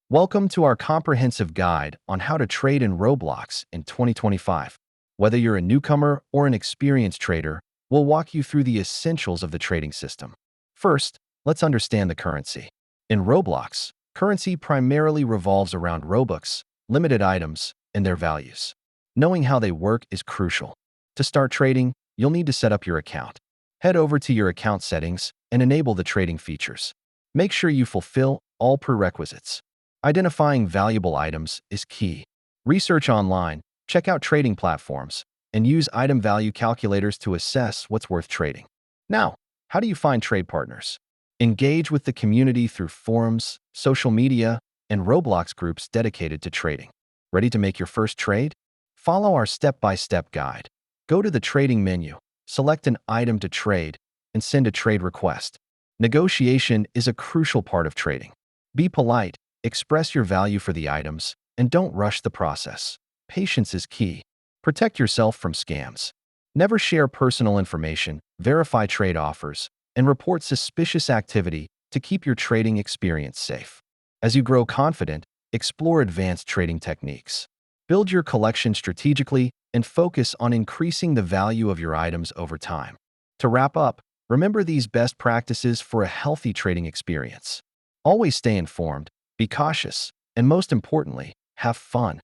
Welcome to our comprehensive guide on how to trade in Roblox in 2025. Whether you're a newcomer or an experienced trader, we'll walk you through the essentials of the trading system. First, let's understand the currency. In Roblox, currency primarily revolves around robux, limited items, and their values. Knowing how they work is crucial. To start trading, you'll need to set up your account. Head over to your account settings and enable the trading features. Make sure you fulfill all prerequisites. Identifying valuable items is key. Research online, check out trading platforms, and use item value calculators to assess what's worth trading. Now, how do you find trade partners? Engage with the community through forums, social media, and Roblox groups dedicated to trading. Ready to make your first trade? Follow our step-by-step guide. Go to the trading menu, select an item to trade, and send a trade request. Negotiation is a crucial part of trading. Be polite, express your value for the items, and don't rush the process. Patience is key. Protect yourself from scams. Never share personal information, verify trade offers, and report suspicious activity to keep your trading experience safe. As you grow confident, explore advanced trading techniques. Build your collection strategically and focus on increasing the value of your items over time. To wrap up, remember these best practices for a healthy trading experience. Always stay informed, be cautious, and most importantly, have fun.